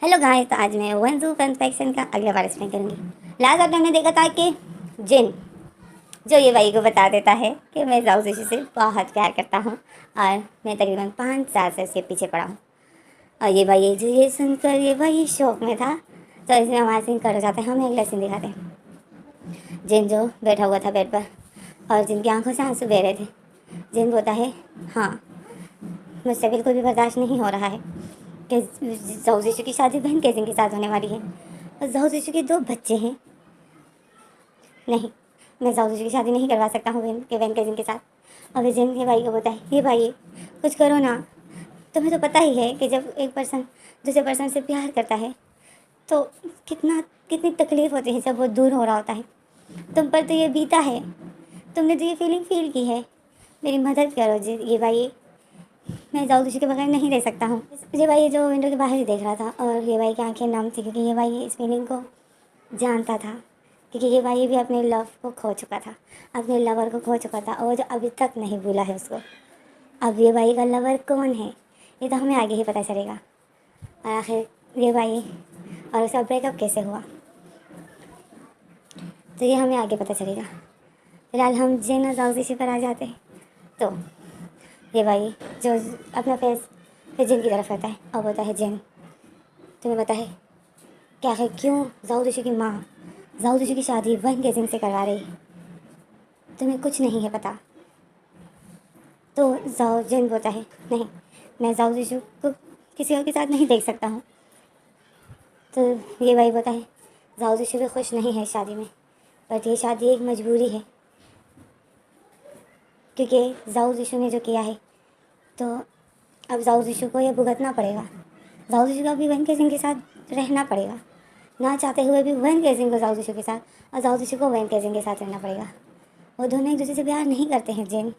Hello guys, तो आज मैं वन जू फन फैक्शन का अगला बार एक्सप्लेन करूँगी। लास्ट बार हमने देखा था कि जिन जो ये भाई को बता देता है कि मैं जाऊ जिशु से बहुत प्यार करता हूँ और मैं तकरीबन 5 साल से उसके पीछे पड़ा हूँ। और ये भाई जो ये सुनकर ये भाई शौक में था, तो इसमें हमारा सीन कट हो जाता है। हमें अगला सीन दिखाते हैं। जिन जो बैठा हुआ था बेड पर और जिनकी आंखों से आंसू बह रहे थे। जिन बोलता है, हाँ, मुझसे बिल्कुल भी बर्दाश्त नहीं हो रहा है कि जाऊ जिशु की शादी बहन केजिंग के साथ होने वाली है और जाऊ जिशु के 2 बच्चे हैं। नहीं, मैं जाऊ जिशु की शादी नहीं करवा सकता हूँ बहन केजिंग के साथ। और जिन के भाई को बोलता है, ये भाई कुछ करो ना। तुम्हें तो पता ही है कि जब एक पर्सन दूसरे पर्सन से प्यार करता है तो कितनी तकलीफ़ होती है जब वो दूर हो रहा होता है। तुम पर तो ये बीता है, तुमने तो ये फीलिंग फील की है। मेरी मदद करो जी ये भाई, मैं जाऊ जिशु के बगैर नहीं रह सकता हूँ। ये भाई जो विंडो के बाहर ही देख रहा था और ये भाई की आंखें नम थी क्योंकि ये भाई इस फीलिंग को जानता था। क्योंकि ये भाई भी अपने लव को खो चुका था, अपने लवर को खो चुका था और जो अभी तक नहीं भूला है उसको। अब ये भाई का लवर कौन है ये तो हमें आगे ही पता चलेगा। और आखिर ये भाई और उसका ब्रेकअप कैसे हुआ तो ये हमें आगे पता चलेगा। फिलहाल हम जिन और जाऊ जिशु पर आ जाते हैं। तो ये भाई जो अपना फेस फिर जिन की तरफ करता है और बोलता है, जिन तुम्हें पता है क्या है क्यों जाऊ जिशु की माँ जाऊ जिशु की शादी वन गेजिंग से करवा रही है? तुम्हें कुछ नहीं है पता। तो जाओ जिन बोलता है, नहीं, मैं जाऊ जिशु को किसी और के साथ नहीं देख सकता हूँ। तो ये भाई बोलता है, जाऊ जिशु भी खुश नहीं है शादी में, बट ये शादी एक मजबूरी है क्योंकि जाऊ जिशु ने जो किया है तो अब जाऊ जिशु को ये भुगतना पड़ेगा। जाऊ जिशु को भी वन केजिंग के साथ रहना पड़ेगा, ना चाहते हुए भी वन केजिंग को जाऊ जिशु के साथ और जाऊ जिशु को वन केजिंग के साथ रहना पड़ेगा। वो दोनों एक दूसरे से प्यार नहीं करते हैं जिन।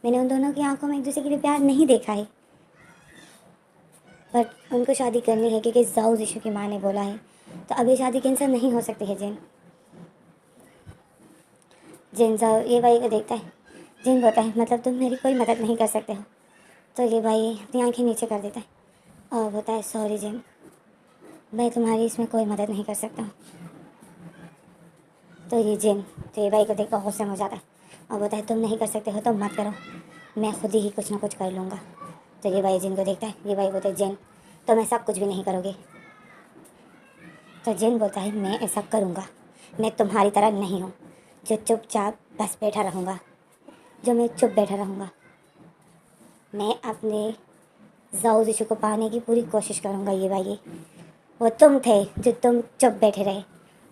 मैंने उन दोनों की आंखों में एक दूसरे के लिए प्यार नहीं देखा है, बट उनको शादी करनी है क्योंकि जाऊ जिशु की माँ ने बोला है। तो अभी शादी कैंसिल नहीं हो सकती है जिन। जिन जाओ ये भाई को देखता है। जिन बोलता है, मतलब तुम मेरी कोई मदद नहीं कर सकते हो? तो ये भाई अपनी आंखें नीचे कर देता है और बोलता है, सॉरी जिन, मैं तुम्हारी इसमें कोई मदद नहीं कर सकता हूँ। तो ये जिन तो ये भाई को देखकर गुस्से में हो जाता है और बोलता है, तुम नहीं कर सकते हो तो मत करो, मैं खुद ही कुछ ना कुछ कर लूँगा। तो ये भाई जिन को देखता है। ये भाई बोलता है, जिन तुम ऐसा कुछ भी नहीं करोगे। तो जिन बोलता है, मैं ऐसा करूँगा, मैं तुम्हारी तरह नहीं हूँ जो चुपचाप बस बैठा रहूँगा, जो मैं चुप बैठा रहूँगा। मैं अपने जाऊ जिशु को पाने की पूरी कोशिश करूँगा। ये भाई वो तुम थे जो तुम चुप बैठे रहे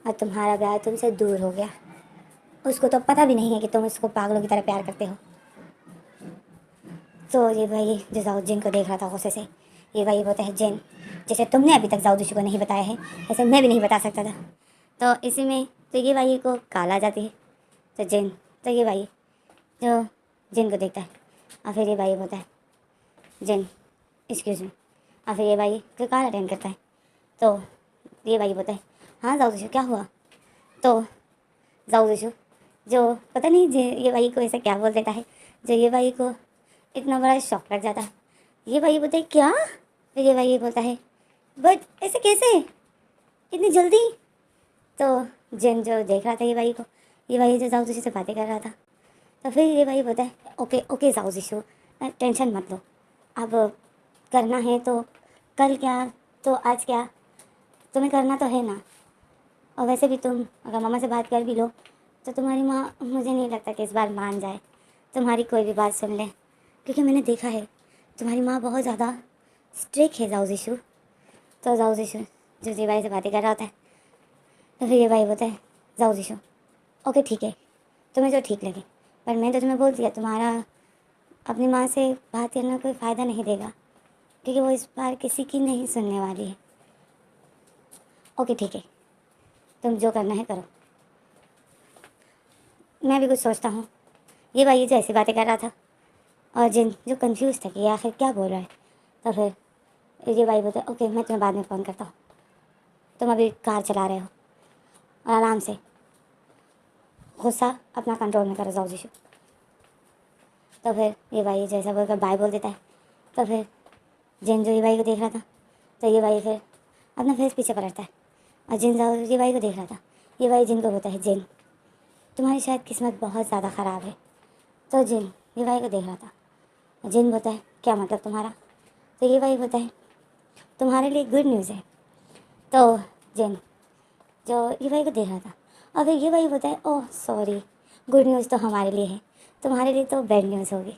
और तुम्हारा प्यार तुमसे दूर हो गया। उसको तो पता भी नहीं है कि तुम उसको पागलों की तरह प्यार करते हो। तो ये भाई जो जाऊ जिन को देख रहा था गुस्से से, ये भाई बोलता है, जिन जैसे तुमने अभी तक जाऊ जिशु को नहीं बताया है ऐसे मैं भी नहीं बता सकता था। तो इसी में तो ये भाई को काल आ जाती है। तो जिन तो ये भाई जो जिन को देखता है और फिर ये भाई बोलता है, जिन एक्सक्यूज़ मी। और फिर ये भाई को काल अटेंड करता है। तो ये भाई बोलता है, हाँ जाऊ जिशु क्या हुआ? तो जाऊ जिशु जो पता नहीं ये भाई को ऐसा क्या बोल देता है जो ये भाई को इतना बड़ा शौक लग जाता है। ये भाई बोलता है, क्या? फिर ये भाई बोलता है, बट ऐसे कैसे, इतनी जल्दी? तो जिन जो देख रहा था ये भाई जो जाऊ जिशु से बातें कर रहा था। तो फिर ये भाई बोलता है, ओके ओके जाऊ जिशु, टेंशन मत लो, अब करना है तो कल क्या तो आज क्या, तुम्हें करना तो है ना। और वैसे भी तुम अगर मामा से बात कर भी लो तो तुम्हारी माँ मुझे नहीं लगता कि इस बार मान जाए, तुम्हारी कोई भी बात सुन ले, क्योंकि मैंने देखा है तुम्हारी माँ बहुत ज़्यादा स्ट्रिक्ट है जाऊ जिशु। तो जाऊ जिशु जो जी भाई से बातें कर रहा होता है। तो फिर ये भाई बोलता है, जाऊ जिशु ओके ठीक है, तुम्हें जो ठीक लगे, पर मैं तो तुम्हें बोल दिया तुम्हारा अपनी माँ से बात करना कोई फ़ायदा नहीं देगा क्योंकि वो इस बार किसी की नहीं सुनने वाली है। ओके ठीक है, तुम जो करना है करो, मैं भी कुछ सोचता हूँ। ये भाई जो ऐसी बातें कर रहा था और जिन जो कंफ्यूज था कि आखिर क्या बोल रहा है। तो फिर ये भाई बोलते, ओके मैं तुम्हें बाद में फ़ोन करता हूँ, तुम अभी कार चला रहे हो और आराम से, गुस्सा अपना कंट्रोल में करो जाऊ जिशु। तो फिर ये भाई जैसा बोलकर बाय बोल देता है। तो फिर जिन जो ये भाई को देख रहा था तो ये भाई फिर अपना फेस पीछे पलटता है और जिन ये भाई को देख रहा था। ये भाई जिन को बोलता है, जिन तुम्हारी शायद किस्मत बहुत ज़्यादा ख़राब है। तो जिन ये भाई को देख रहा था। जिन बोलता है, क्या मतलब तुम्हारा? तो ये भाई बोलता है, तुम्हारे लिए गुड न्यूज़ है। तो जिन जो ये भाई को देख रहा था और फिर ये भाई बोलता है, ओह सॉरी, गुड न्यूज़ तो हमारे लिए है, तुम्हारे लिए तो बैड न्यूज़ होगी।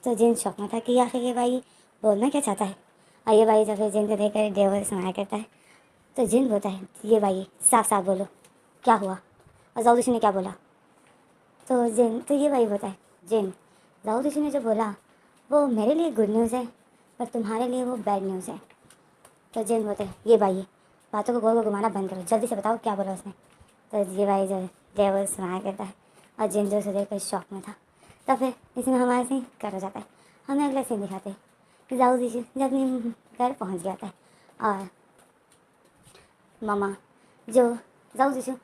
तो जिन शौक में था कि आखिर ये भाई बोलना क्या चाहता है। और ये भाई जब फिर जिन को देख कर डेवल सुनाया करता है। तो जिन बोलता है, ये भाई साफ साफ बोलो क्या हुआ। और जाऊद ने क्या बोला। तो ये भाई बोलता है, जिन जाऊद ने जो बोला वो मेरे लिए गुड न्यूज़ है पर तुम्हारे लिए वो बैड न्यूज़ है। तो जिन बोलते हैं, ये भाई बातों को गोल गोल घुमाना बंद करो, जल्दी से बताओ क्या बोला उसने। तो ये भाई जो डेवल सुनाया करता है और जिन जो उसे देखकर शौक में था। तब फिर इसमें हमारा सीन कट हो जाता है। हमें अगला सीन दिखाते हैं कि जाऊद जब अपने घर पहुंच जाता है और मामा जो जाऊद जब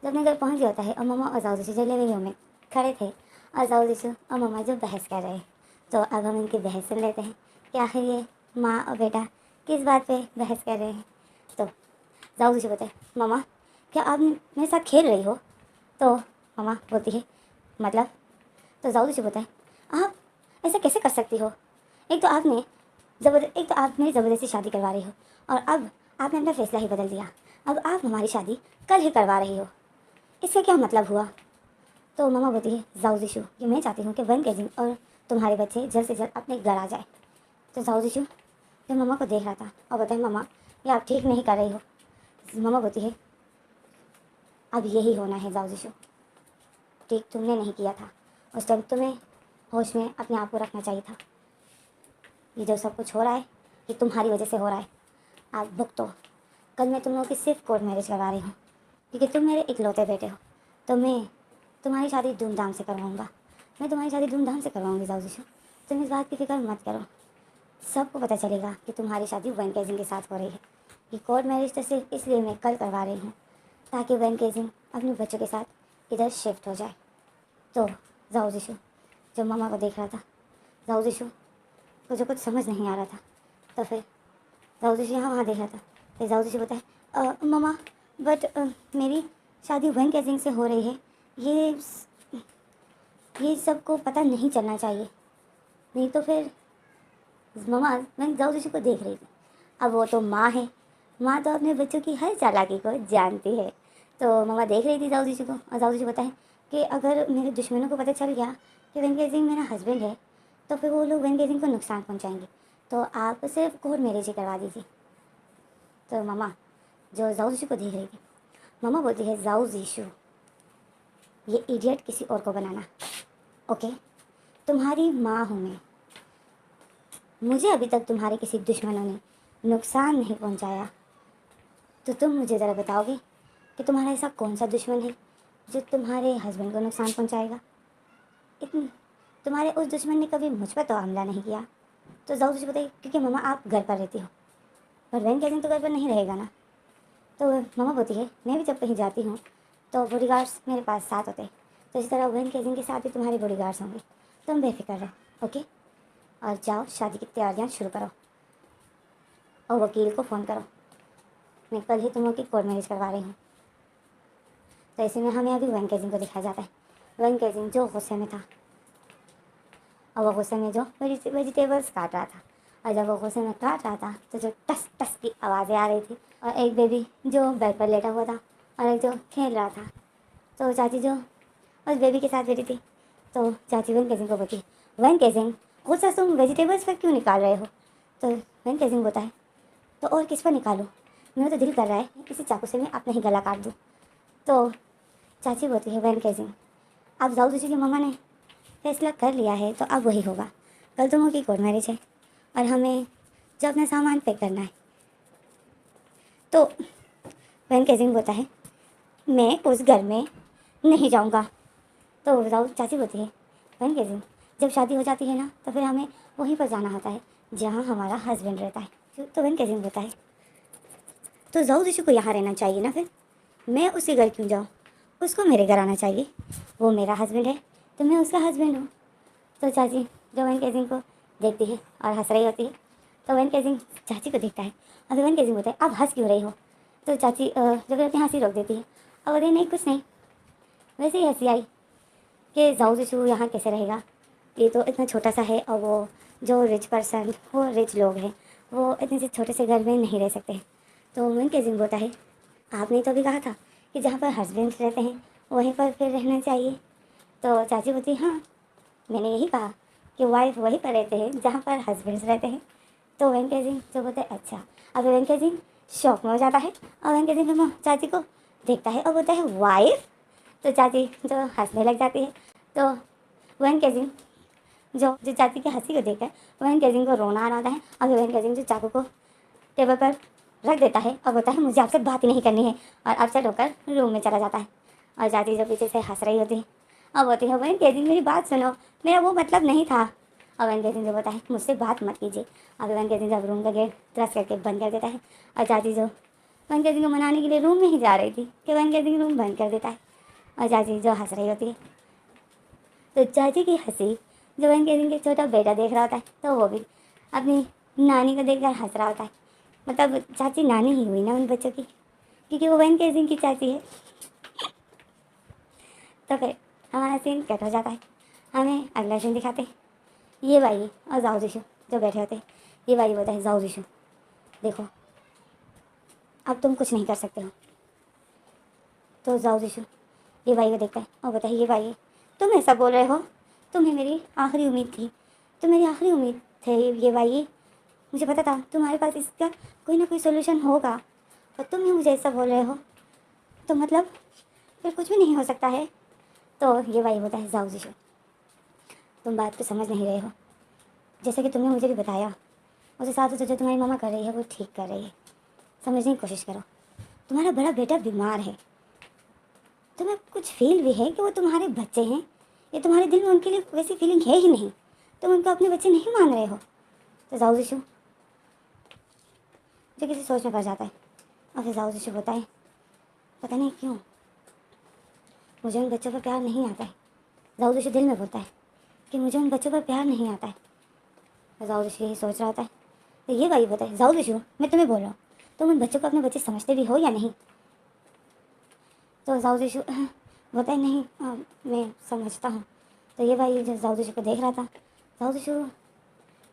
अपने घर पहुंच जाता है और मामा और जाऊद जो लिविंग रूम में खड़े थे और जाऊद और मामा जो बहस कर रहे हैं। तो अब हम इनकी बहस सुन लेते हैं कि आखिर ये माँ और बेटा किस बात पे बहस कर रहे हैं। तो जाऊद बोलते हैं, मामा क्या आप मेरे साथ खेल रही हो? तो मामा बोलती है, मतलब? तो जाऊद बोलता है, आप ऐसा कैसे कर सकती हो? एक तो आप मेरी ज़बरदस्ती शादी करवा रही हो और अब आपने अपना फैसला ही बदल दिया। अब आप हमारी शादी कल ही करवा रही हो, इसका क्या मतलब हुआ? तो मामा बोलती है, जाऊद कि मैं चाहती हूँ कि वन केजिंग और तुम्हारे बच्चे जल्द से जल्द अपने घर आ जाए। तो जाऊद जो मामा को देख रहा था और बोलता है, मामा ये आप ठीक नहीं कर रही हो। मामा बोलती है, अब यही होना है जाऊद, ठीक तुमने नहीं किया था। उस टाइम तुम्हें होश में अपने आप को रखना चाहिए था। ये जो सब कुछ हो रहा है ये तुम्हारी वजह से हो रहा है। आप भुगतो। कल मैं तुम लोगों की सिर्फ कोर्ट मैरिज करवा रही हूँ क्योंकि तुम मेरे इकलौते बेटे हो। तो मैं तुम्हारी शादी धूमधाम से करवाऊँगा। मैं तुम्हारी शादी धूमधाम से करवाऊँगी जाऊद। तुम इस बात की फिक्र मत करो। सबको पता चलेगा कि तुम्हारी शादी वन केजिंग के साथ हो रही है। ये कोर्ट मैरिज तो सिर्फ इसलिए मैं कल करवा रही हूँ ताकि वन केजिंग अपने बच्चों के साथ इधर शिफ्ट हो जाए। तो जाऊद जो मामा को देख रहा था, जाऊद को जो कुछ समझ नहीं आ रहा था। तो फिर जाऊद यहाँ वहाँ देख रहा था। फिर जाऊद बोलता है, मामा बट मेरी शादी वन केजिंग से हो रही है, ये सबको पता नहीं चलना चाहिए, नहीं तो फिर। मामा मैं जाऊद को देख रही थी। अब वो तो माँ है, माँ तो अपने बच्चों की हर चालाकी को जानती है। तो मामा देख रही थी जाऊद को और जाऊद बोलता है कि अगर मेरे दुश्मनों को पता चल गया कि वन केजिंग मेरा हस्बैंड है तो फिर वो लोग वन केजिंग को नुकसान पहुंचाएंगे। तो आप सिर्फ कोर्ट मैरिज ही करवा दीजिए। तो मामा जो जाऊद को देख रही थी, मामा बोलती है, जाऊद ये इडियट किसी और को बनाना, ओके? तुम्हारी माँ हूँ मैं, मुझे अभी तक तुम्हारे किसी दुश्मनों ने नुकसान नहीं पहुंचाया। तो तुम मुझे ज़रा बताओगे कि तुम्हारा ऐसा कौन सा दुश्मन है जो तुम्हारे हस्बैंड को नुकसान पहुंचाएगा? तुम्हारे उस दुश्मन ने कभी मुझ पर तो हमला नहीं किया। तो जाऊद बताइए, क्योंकि मामा आप घर पर रहती हो पर वन केजिंग तो घर पर नहीं रहेगा ना। तो मामा बोलती है, मैं भी जब कहीं जाती हूँ तो बॉडीगार्ड्स मेरे पास साथ होते हैं, तो इसी तरह वन केजिंग के साथ भी तुम्हारे बॉडीगार्ड्स होंगे। तुम बेफिक्र रहो, ओके? और जाओ शादी की तैयारियाँ शुरू करो और वकील को फ़ोन करो। मैं कल ही तुम लोग की कोर्ट मैरिज करवा रही हूँ। तो ऐसे में हमें अभी वन केजिंग को दिखाया जाता है। वन केजिंग जो गुस्से में था और वो गुस्से में जो वेजिटेबल्स काट रहा था, और जब वो गुस्से में काट रहा था तो जो टस टस की आवाज़ें आ रही थी और एक बेबी जो बेड पर लेटा हुआ था और एक जो खेल रहा था। तो चाची जो उस बेबी के साथ बैठी थी, तो चाची वन केजिंग को बोलती, वन केजिंग गुस्सा तुम वेजिटेबल्स पर क्यों निकाल रहे हो? तो वन केजिंग बोलता है, तो और किस पर निकालूं? मेरा तो दिल कर रहा है इसी चाकू से मैं अपना ही गला काट दूँ। तो चाची बोलती है, वन केजिंग अब जाऊद की मम्मा ने फैसला कर लिया है तो अब वही होगा। कल तुम लोग की कोर्ट मैरिज है और हमें जो अपना सामान पैक करना है। तो वन केजिंग बोलता है, मैं उस घर में नहीं जाऊंगा। तो जाऊद चाची बोलती है, वन केजिंग जब शादी हो जाती है ना तो फिर हमें वहीं पर जाना होता है जहाँ हमारा हस्बैंड रहता है। तो वन केजिंग बोलता है, तो जाऊद को यहाँ रहना चाहिए ना, फिर मैं उसके घर क्यों जाऊँ? उसको मेरे घर आना चाहिए, वो मेरा हस्बैंड है तो मैं उसका हस्बैंड हूँ। तो चाची जो वन केजिंग को देखती है और हंस रही होती है, तो वन केजिंग चाची को देखता है अभी वन केजिंग बोलते हैं आप हंस क्यों रही हो। तो चाची जो कहते हैं हंसी रोक देती है। अब बोलते नहीं कुछ नहीं, वैसे ही हंसी आई कि जाओ जिशु यहाँ कैसे रहेगा, ये तो इतना छोटा सा है और वो जो रिच पर्सन, वो रिच लोग हैं, वो इतने से छोटे से घर में नहीं रह सकते। तो वन केजिंग बोलता है आपने तो अभी कहा था कि जहाँ पर हस्बैंड रहते हैं वहीं पर फिर रहना चाहिए। तो चाची बोलती हाँ, मैंने यही कहा कि वाइफ वहीं पर रहते हैं जहाँ पर हस्बैंड्स रहते हैं। तो वेंकटेश सिंह जो बोलते हैं अच्छा। अब वेंकटेश सिंह शौक में हो जाता है और वेंकटेश सिंह चाची को देखता है और बोलता है वाइफ। तो चाची जो हंसने लग जाती है। तो वेंकटेश सिंह जो जो चाची की हंसी को देखकर वेंकटेश सिंह को रोना आ रहा है। अब वेंकटेश सिंह जो चाकू को टेबल पर रख देता है और बोलता है मुझे आपसे बात ही नहीं करनी है, और अपसेट होकर रूम में चला जाता है। और चाची जो पीछे से हंस रही होती है और बोलती है वेंकटेश सिंह मेरी बात सुनो, मेरा वो मतलब नहीं था। और वेंकटेश सिंह जो बोलता है मुझसे बात मत कीजिए। अब वेंकटेश सिंह जब रूम का गेट क्रश करके बंद कर देता है और चाची जो वेंकटेश सिंह को मनाने के लिए रूम में ही जा रही थी कि वेंकटेश सिंह रूम बंद कर देता है और चाची जो हंस रही होती है। तो चाची की हंसी जो वेंकटेश सिंह के छोटा बेटा देख रहा होता है तो वो भी अपनी नानी को देखकर हंस रहा होता है। मतलब चाची नानी ही हुई ना उन बच्चों की, क्योंकि वो वेंकटेश सिंह की चाची है। तो फिर हमारा सीन कट हो जाता है, हमें अगला सीन दिखाते हैं। ये भाई और जाओ जिशु जो बैठे होते हैं। ये भाई बोलता है जाओ जिशु देखो अब तुम कुछ नहीं कर सकते हो। तो जाओ जिशु ये भाई को देखता है और बोलता है ये भाई तुम ऐसा बोल रहे हो, तुम्हें मेरी आखिरी उम्मीद थी, तुम मेरी आखिरी उम्मीद थे ये भाई, मुझे पता था तुम्हारे पास इसका कोई ना कोई सोल्यूशन होगा और तुम ही मुझे ऐसा बोल रहे हो, तो मतलब फिर कुछ भी नहीं हो सकता है। तो ये भाई बोलता है जाओ जिशु तुम बात को समझ नहीं रहे हो, जैसे कि तुमने मुझे भी बताया उस हिसाब से जो तुम्हारी मामा कर रही है वो ठीक कर रही है, समझने की कोशिश करो। तुम्हारा बड़ा बेटा बीमार है, तुम्हें कुछ फील भी है कि वो तुम्हारे बच्चे हैं, ये तुम्हारे दिल में उनके लिए वैसी फीलिंग है ही नहीं, तुम उनको अपने बच्चे नहीं मान रहे हो। तो जाओ जिशु जो किसी सोच में पड़ जाता है और फिर जाओ जिशु होता है पता नहीं क्यों मुझे उन बच्चों पर प्यार नहीं आता है। जाओ जिशु दिल में बोलता है कि मुझे उन बच्चों पर प्यार नहीं आता है। तो जाओ जिशु यही सोच रहा होता है। तो ये भाई बोलता है जाओ जिशु मैं तुम्हें बोल रहा हूँ तुम उन बच्चों को अपने बच्चे समझते भी हो या नहीं। तो जाओ जिशु बोलता है नहीं मैं समझता हूँ। तो ये भाई जो जाओ जिशु को देख रहा था, जाओ जिशु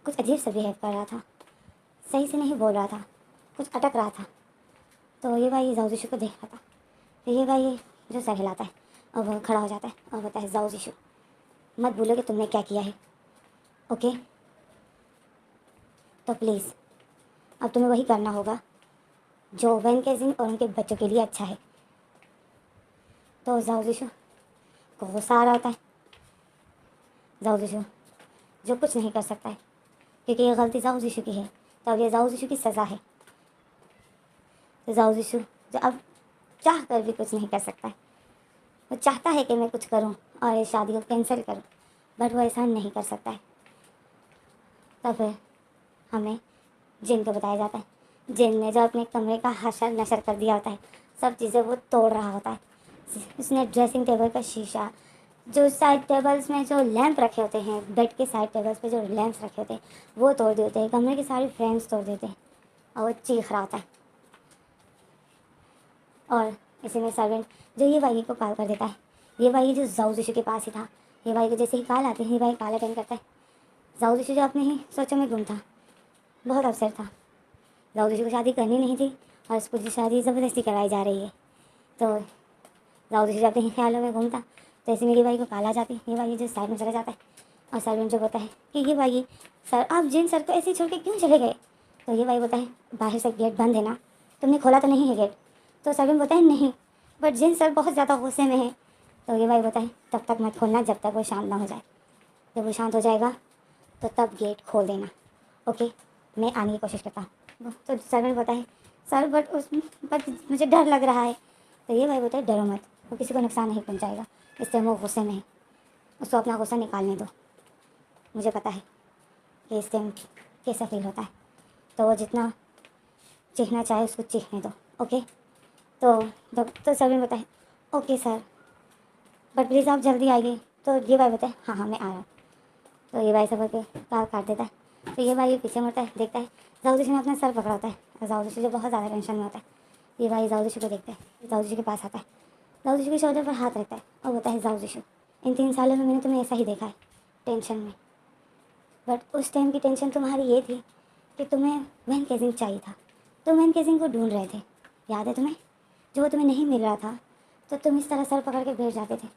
कुछ अजीब सा बिहेव कर रहा था, सही से नहीं बोल रहा था, कुछ अटक रहा था। तो ये भाई जाओ जिशु को देख रहा था। तो ये भाई जो सर हिलाता है और वो खड़ा हो जाता है और बोलता है जाओ जिशु मत भूलो कि तुमने क्या किया है, ओके। तो प्लीज़ अब तुम्हें वही करना होगा जो वेंकटेश सिंह और उनके बच्चों के लिए अच्छा है। तो जाओ जिशु को गुस्सा आ रहा होता है। जाओ जिशु जो कुछ नहीं कर सकता है क्योंकि ये गलती जाओ जिशु की है, तो अब ये जाओ जिशु की सज़ा है। तो जाओ जिशु जो अब चाह कर भी कुछ नहीं कर सकता है, वो चाहता है कि मैं कुछ करूं और इस शादी को कैंसिल करूं, बट वो ऐसा नहीं कर सकता है। तब फिर हमें जिन को बताया जाता है। जिन ने जो अपने कमरे का हशर नशर कर दिया होता है, सब चीज़ें वो तोड़ रहा होता है। उसने ड्रेसिंग टेबल का शीशा, जो साइड टेबल्स में जो लैंप रखे होते हैं, बेड के साइड टेबल्स पे जो लैंप्स रखे होते हैं वो तोड़ देते हैं, कमरे के सारे फ्रेम्स तोड़ देते हैं और वो चीख रहा होता है। और इसी में सर्वेंट जो ये भाई को कॉल कर देता है। ये भाई जो जाओ जिशु के पास ही था, ये भाई को जैसे ही कॉल आती है ये भाई कॉल अटेंड करता है। जाओ जिशु जो अपने ही सोचों में गुम था, बहुत अपसेट था। जाओ जिशु को शादी करनी नहीं थी और उसको जो शादी ज़बरदस्ती कराई जा रही है। तो जाओ जिशु अपने ही ख्यालों में घूमता। तो ऐसे में ये भाई को कॉल आ जाती है। ये भाई जो साइड में चला जाता है और सर्वेंट जो बोलता है कि ये भाई सर आप जिन सर को ऐसे ही छोड़ के क्यों चले गए। तो ये भाई बोलता है बाहर से गेट बंद है ना, तुमने खोला तो नहीं है गेट। तो सर्वेंट बोलता है नहीं, बट जिन सर बहुत ज़्यादा गुस्से में है। तो ये भाई बोलता है तब तक मत खोलना जब तक वो शांत ना हो जाए, जब वो शांत हो जाएगा तो तब गेट खोल देना, ओके। मैं आने की कोशिश करता हूँ। तो सर्वेंट बोलता है सर बट मुझे डर लग रहा है। तो ये भाई बोलता है डरो मत, वो किसी को नुकसान नहीं पहुँचाएगा, इस टाइम वो गुस्से में है, उसको अपना गुस्सा निकालने दो। मुझे पता है कि इस टाइम कैसा फील होता है, तो वो जितना चीखना चाहे उसको चीखने दो, ओके। तो सर्वेंट बोलता है ओके सर, बट प्लीज़ आप जल्दी आइए। तो ये भाई बोलता है हाँ हाँ मैं आ रहा हूँ। तो ये भाई सब के कार काट देता है। तो ये भाई पीछे मुड़ता है, देखता है जाओ जिसने अपना सर पकड़ा होता है और जाओदीशु जो बहुत ज़्यादा टेंशन में होता है, ये भाई जाओदीशु को देखता है, जाओदीशु के पास आता है, जाओदीशु के शोल्डर पर हाथ रखता है और बोलता है, जाओदीशु इन 3 सालों में मैंने तुम्हें ऐसा ही देखा है, टेंशन में। बट उस टाइम की टेंशन तुम्हारी ये थी कि तुम्हें वैन केजिंग चाहिए था, तुम वैन केजिंग को ढूंढ रहे थे, याद है तुम्हें? जो वो तुम्हें नहीं मिल रहा था तो तुम इस तरह सर पकड़ के बैठ जाते थे।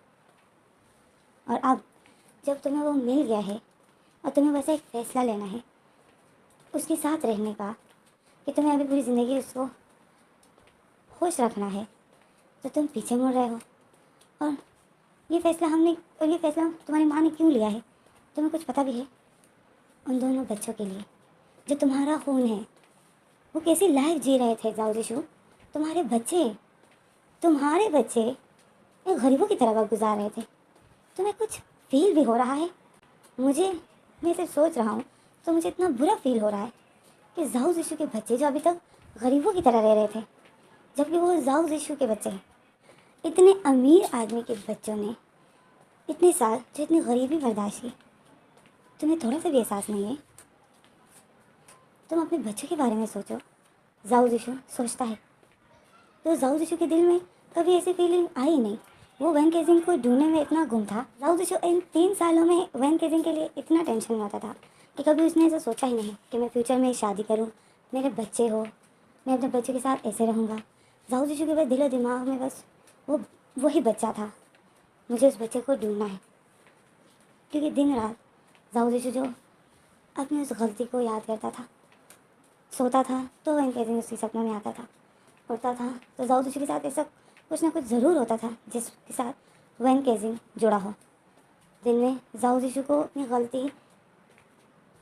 और अब जब तुम्हें वो मिल गया है और तुम्हें बस एक फ़ैसला लेना है उसके साथ रहने का, कि तुम्हें अभी पूरी ज़िंदगी उसको खुश रखना है, तो तुम पीछे मुड़ रहे हो। और ये फ़ैसला तुम्हारी माँ ने क्यों लिया है, तुम्हें कुछ पता भी है? उन दोनों बच्चों के लिए जो तुम्हारा खून है, वो कैसी लाइफ जी रहे थे जाओदीशु। तुम्हारे बच्चे एक गरीबों की तरह वक्त गुजार रहे थे। तुम्हें कुछ फील भी हो रहा है? मैं सिर्फ सोच रहा हूँ तो मुझे इतना बुरा फील हो रहा है कि जाओदीशु के बच्चे जो अभी तक गरीबों की तरह रह रहे थे, जबकि वो जाओदीशु के बच्चे हैं। इतने अमीर आदमी के बच्चों ने इतने साल जो इतनी गरीबी बर्दाश्त की, तुम्हें थोड़ा सा भी एहसास नहीं है? तुम अपने बच्चों के बारे में सोचो। जाओदीशु सोचता है तो जाओदीशु के दिल में कभी ऐसी फीलिंग आई नहीं। वो वैन केजिंग को ढूंढने में इतना गुम था। जाओदीशु इन 3 सालों में वैन केजिंग के लिए इतना टेंशन में होता था कि कभी उसने ऐसा सोचा ही नहीं कि मैं फ्यूचर में शादी करूं, मेरे बच्चे हो, मैं अपने बच्चे के साथ ऐसे रहूँगा। जाओदीशु के बस दिलो दिमाग में बस वही बच्चा था, मुझे उस बच्चे को ढूंढना है। क्योंकि दिन रात जाओदीशु जो अपनी उस गलती को याद करता था, सोता था तो वैन केजिंग उसके सपनों में आता था, उठता था तो जाओदीशु के साथ ऐसा कुछ ना कुछ ज़रूर होता था जिसके साथ वैन केजिंग जुड़ा हो। दिन में जाओदीशु को अपनी गलती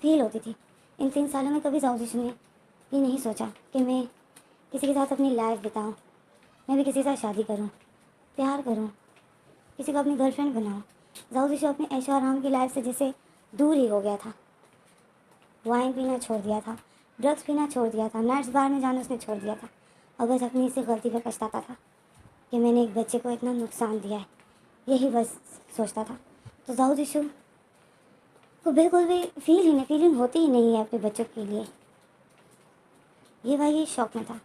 फील होती थी। इन 3 सालों में कभी जाओदीशु ने ये नहीं सोचा कि मैं किसी के साथ अपनी लाइफ बिताऊं, मैं भी किसी के साथ शादी करूं, प्यार करूं, किसी को अपनी गर्लफ्रेंड बनाऊं। जाओदीशु अपने ऐशो आराम की लाइफ से जैसे दूर ही हो गया था। वाइन पीना छोड़ दिया था, ड्रग्स पीना छोड़ दिया था, नाइट्स बार में जाना उसने छोड़ दिया था, और बस अपनी इसी गलती पर पछताता था कि मैंने एक बच्चे को इतना नुकसान दिया है, यही बस सोचता था। तो जाओदीशु को बिल्कुल भी फीलिंग होती ही नहीं है अपने बच्चों के लिए। ये भाई शौक में था।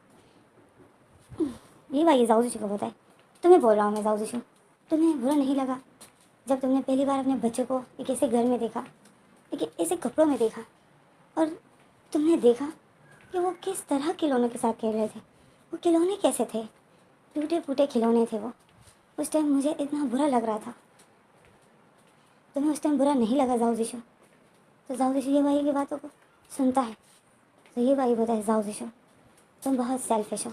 ये भाई जाओदीशु को बताए, तुम्हें बोल रहा हूँ मैं जाओदीशु, तुम्हें बुरा नहीं लगा जब तुमने पहली बार अपने बच्चों को एक ऐसे घर में देखा, एक ऐसे कपड़ों में देखा, और तुमने देखा कि वो किस तरह खिलौनों के साथ खेल रहे थे? वो खिलौने कैसे थे? टूटे फूटे खिलौने थे वो। उस टाइम मुझे इतना बुरा लग रहा था। तुम्हें उस टाइम बुरा नहीं लगा जाओदीशु? तो जाओदीशु ये भाई की बातों को सुनता है। तो ये भाई बोलता है, जाओदीशु तुम बहुत सेल्फिश हो,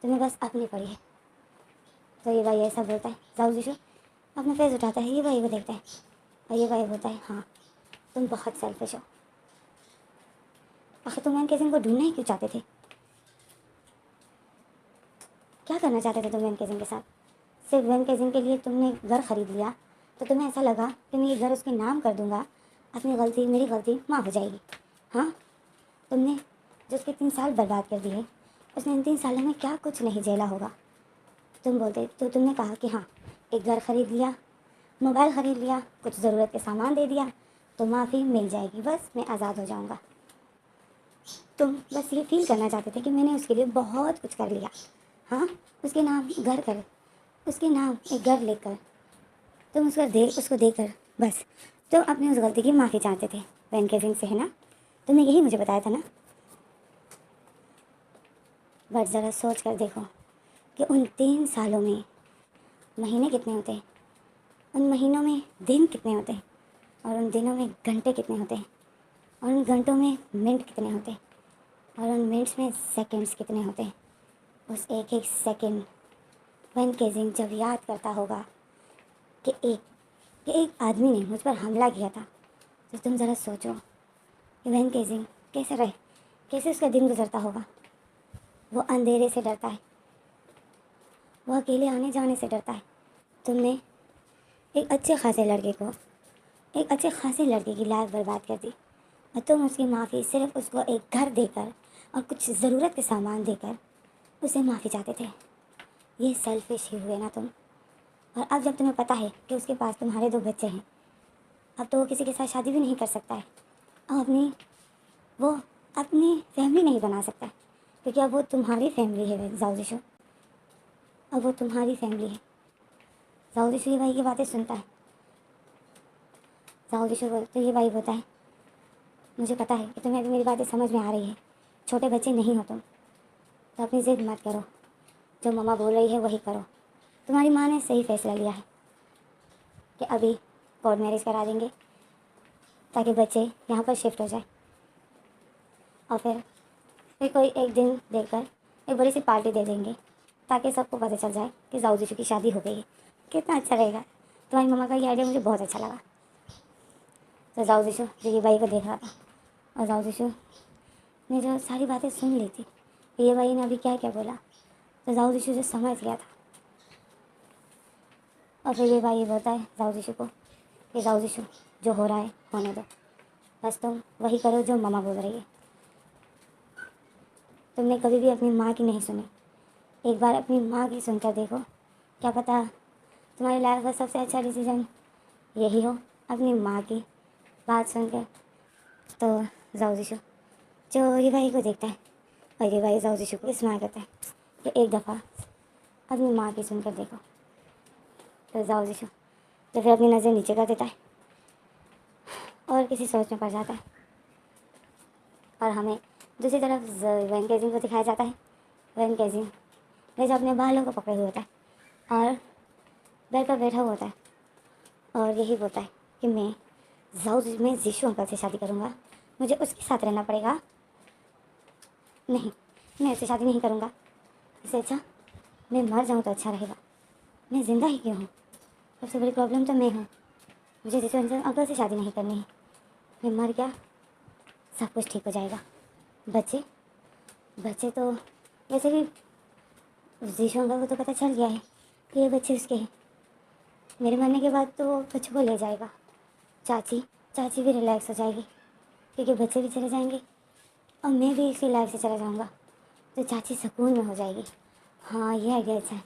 तुम्हें बस अपनी पड़ी है। तो ये भाई ऐसा बोलता है, जाओदीशु अपना फेस उठाता है, ये भाई को देखता है, और ये भाई बोलता है, हाँ तुम बहुत सेल्फिश हो। आखिर तुम वैन केजिंग को ढूंढना ही क्यों चाहते थे? क्या करना चाहते थे तुम वैन केजिंग के साथ? सिर्फ वैन केजिंग के लिए तुमने घर खरीद लिया तो तुम्हें ऐसा लगा कि मैं ये घर उसके नाम कर दूंगा, मेरी गलती माफ़ हो जाएगी। हाँ, तुमने जो उसके 3 साल बर्बाद कर दिए, उसने इन 3 सालों में क्या कुछ नहीं झेला होगा। तुमने कहा कि हाँ, एक घर खरीद लिया, मोबाइल ख़रीद लिया, कुछ ज़रूरत के सामान दे दिया तो माफ़ी मिल जाएगी, बस मैं आज़ाद हो जाऊँगा। तुम बस ये फील करना चाहते थे कि मैंने उसके लिए बहुत कुछ कर लिया। हाँ, उसके नाम एक घर लेकर तुम उसको देकर बस तुम अपनी उस गलती की माफ़ी चाहते थे वैन केजिंग से, है ना? तुमने यही मुझे बताया था ना? बट ज़रा सोच कर देखो कि उन 3 सालों में महीने कितने होते हैं, उन महीनों में दिन कितने होते हैं, और उन दिनों में घंटे कितने होते हैं, और उन घंटों में मिनट कितने होते हैं, और उन मिनट्स में सेकंड्स कितने होते हैं। उस एक एक सेकंड वैन केजिंग जब याद करता होगा कि एक आदमी ने मुझ पर हमला किया था, तो तुम ज़रा सोचो कि वैन केजिंग कैसे उसका दिन गुजरता होगा। वो अंधेरे से डरता है, वो अकेले आने जाने से डरता है। तुमने एक अच्छे खासे लड़के की लाइफ बर्बाद कर दी, और तुम उसकी माफ़ी सिर्फ उसको एक घर देकर और कुछ ज़रूरत के सामान देकर उसे माफ़ी चाहते थे। ये सेल्फिश ही हुए ना तुम। और अब जब तुम्हें पता है कि उसके पास तुम्हारे 2 बच्चे हैं, अब तो वो किसी के साथ शादी भी नहीं कर सकता है, और वो अपनी फैमिली नहीं बना सकता है, क्योंकि अब वो तुम्हारी फैमिली है जाओ जिशु, अब वो तुम्हारी फैमिली है। जाओ जिशु ये भाई की बातें सुनता है। जाओ जिशु बोलते ये भाई बोलता है मुझे पता है कि तुम्हें अभी मेरी बातें समझ में आ रही है, छोटे बच्चे नहीं हो तुम, तो अपनी ज़िद मत करो, जो मम्मा बोल रही है वही करो। तुम्हारी माँ ने सही फैसला लिया है कि अभी कोर्ट मैरिज करा देंगे ताकि बच्चे यहाँ पर शिफ्ट हो जाए, और फिर कोई एक दिन देखकर एक बड़ी सी पार्टी दे देंगे ताकि सबको पता चल जाए कि जाओ जीशू की शादी हो गई है। कितना अच्छा रहेगा। तुम्हारी मम्मा का ये आइडिया मुझे बहुत अच्छा लगा। तो जाओ जीशू जो ये भाई को देख रहा था, और जाओ जीशू ने जो सारी बातें सुन ली थी ये भाई ने अभी क्या क्या बोला, तो जाओ जीशू जो समझ गया था। और फिर ये भाई बोलता है जाओ जीशू को कि जाओ जीशू जो हो रहा है होने दो, बस तुम वही करो जो मम्मा बोल रही है। तुमने कभी भी अपनी माँ की नहीं सुनी, एक बार अपनी माँ की सुनकर देखो, क्या पता तुम्हारी लाइफ का सबसे अच्छा डिसीजन यही हो, अपनी माँ की बात सुनकर। तो जाओ जीशू जो ये भाई को देखता है, और ये भाई जाओ जीशू को इस्तेमाल करता है कि एक दफ़ा अपनी माँ की सुनकर देखो। तो जाओ जीशू तो फिर अपनी नज़र नीचे कर देता है और किसी सोच में पड़ जाता है, और हमें दूसरी तरफ वैन केजिंग को दिखाया जाता है। वैन केजिंग ने जो अपने बालों को पकड़े हुए होता है और बेड पर बैठा हुआ होता है, और यही बोलता है कि मैं जीशू अंकल से शादी करूँगा, मुझे उसके साथ रहना पड़ेगा। नहीं, मैं उससे शादी नहीं करूँगा, इससे अच्छा मैं मर जाऊँ तो अच्छा रहेगा। मैं ज़िंदा ही क्यों हूँ, सबसे बड़ी प्रॉब्लम तो मैं हूँ। मुझे जीशू अंकल से शादी नहीं करनी है। मैं मर गया सब कुछ ठीक हो जाएगा। बच्चे बच्चे तो वैसे भी जीशू अंकल को तो पता चल गया है कि ये बच्चे उसके हैं। मेरे मरने के बाद तो वो बच्चों को ले जाएगा। चाची भी रिलैक्स हो जाएगी क्योंकि बच्चे भी चले जाएंगे, और मैं भी इसकी लाइफ से चला जाऊंगा, तो चाची सुकून में हो जाएगी। हाँ ये आइडिया अच्छा है,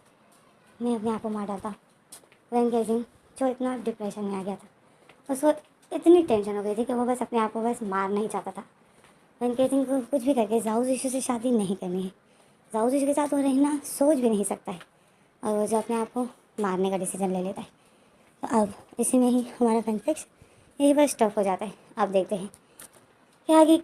मैं अपने आप को मार डालता हूँ। वैन गेजिंग जो इतना डिप्रेशन में आ गया था, उसको इतनी टेंशन हो गई थी कि वो बस अपने आप को बस मारना ही चाहता था। वैन गेजिंग को कुछ भी करके जाओ जीशू से शादी नहीं करनी है। जाओ जीशू के साथ वो रहना सोच भी नहीं सकता है, और वो जो अपने आप को मारने का डिसीजन ले लेता है। तो अब इसी में ही हमारा कॉन्फ्लिक्ट यही पर स्टॉप हो जाता है। अब देखते हैं कि आगे